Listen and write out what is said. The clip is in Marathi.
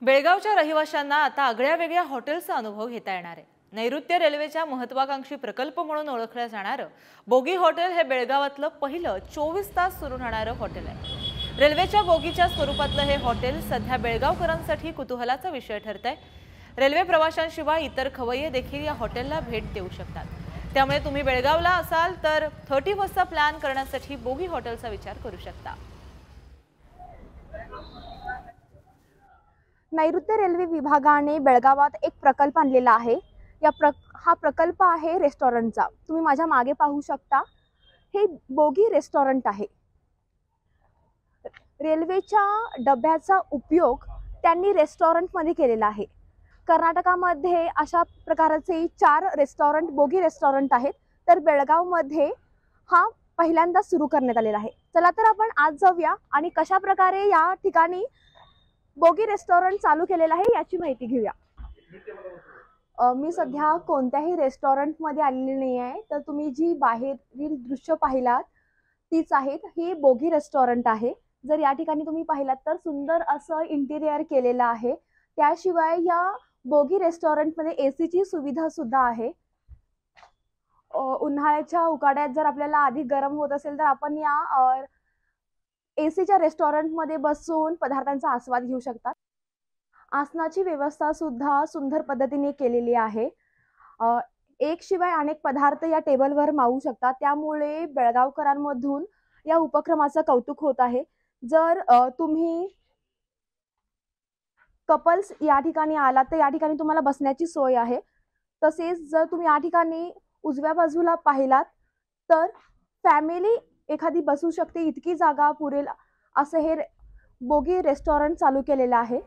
बेळगावच्या रहिवाशांना आता आगळ्या-वेगळ्या हॉटेलचा अनुभव घेता येणार आहे। नैऋत्य रेल्वेच्या महत्त्वाकांक्षी प्रकल्प म्हणून ओळखलं जाणारं बोगी हॉटेल हे बेळगावातलं पहिलं 24 तास सुरू राहणारं हॉटेल आहे। रेल्वेच्या बोगीच्या स्वरूपातलं हे हॉटेल सध्या बेळगावकरांसाठी कुतूहलाचा विषय ठरतंय। रेल्वे प्रवाशांशिवाय इतर खवय्ये देखील या हॉटेलला भेट देऊ शकतात। त्यामुळे तुम्ही बेळगावला असाल तर 30 वाजता प्लॅन करण्यासाठी बोगी हॉटेलचा विचार करू शकता। नैऋत्य रेल्वे विभागाने बेळगावात एक प्रकल्प आणलेला आहे। हा प्रकल्प आहे रेस्टॉरंटचा। तुम्ही माझ्या मागे पाहू शकता, हे बोगी रेस्टॉरंट आहे। रेल्वेच्या डब्याचा उपयोग त्यांनी रेस्टॉरंटमध्ये केलेला आहे। कर्नाटकामध्ये अशा प्रकारचे 4 रेस्टॉरंट बोगी रेस्टॉरंट आहेत, तर बेळगावमध्ये हा पहिल्यांदा सुरू करण्यात आलेला आहे। चला तर आपण आज जाऊया आणि कशा प्रकारे या ठिकाणी बोगी रेस्टॉरंट चालू केलेलं आहे याची माहिती घेऊया। मी सध्या कोणत्याही रेस्टॉरंटमध्ये आलेली नाही आहे, तर तुम्ही जी बाहेरील दृश्य पाहिलात तीच आहेत। हे बोगी रेस्टॉरंट आहे। जर या ठिकाणी तुम्ही पाहिलात तर सुंदर असं इंटिरियर केलेलं आहे। त्याशिवाय या बोगी रेस्टॉरंटमध्ये एसीची सुविधा सुद्धा आहे। उन्हाळ्याच्या उकाड्यात जर आपल्याला अधिक गरम होत असेल तर आपण या एसीच्या रेस्टॉरंटमध्ये बसून पदार्थांचा आस्वाद घेऊ शकतात। आसनाची व्यवस्था सुद्धा सुंदर पद्धतीने केलेली आहे। एक शिवाय अनेक पदार्थ या टेबलवर मावू शकतात। त्यामुळे बेळगावकरांमधून या उपक्रमाचं कौतुक होत आहे। जर तुम्ही कपल्स या ठिकाणी आलात तर या ठिकाणी तुम्हाला बसण्याची सोय आहे। तसेच जर तुम्ही या ठिकाणी उजव्या बाजूला पाहिलात तर फॅमिली एखादी बसू शकते, इतकी जागा पुरेल असं हे बोगी रेस्टॉरंट चालू केलेलं आहे।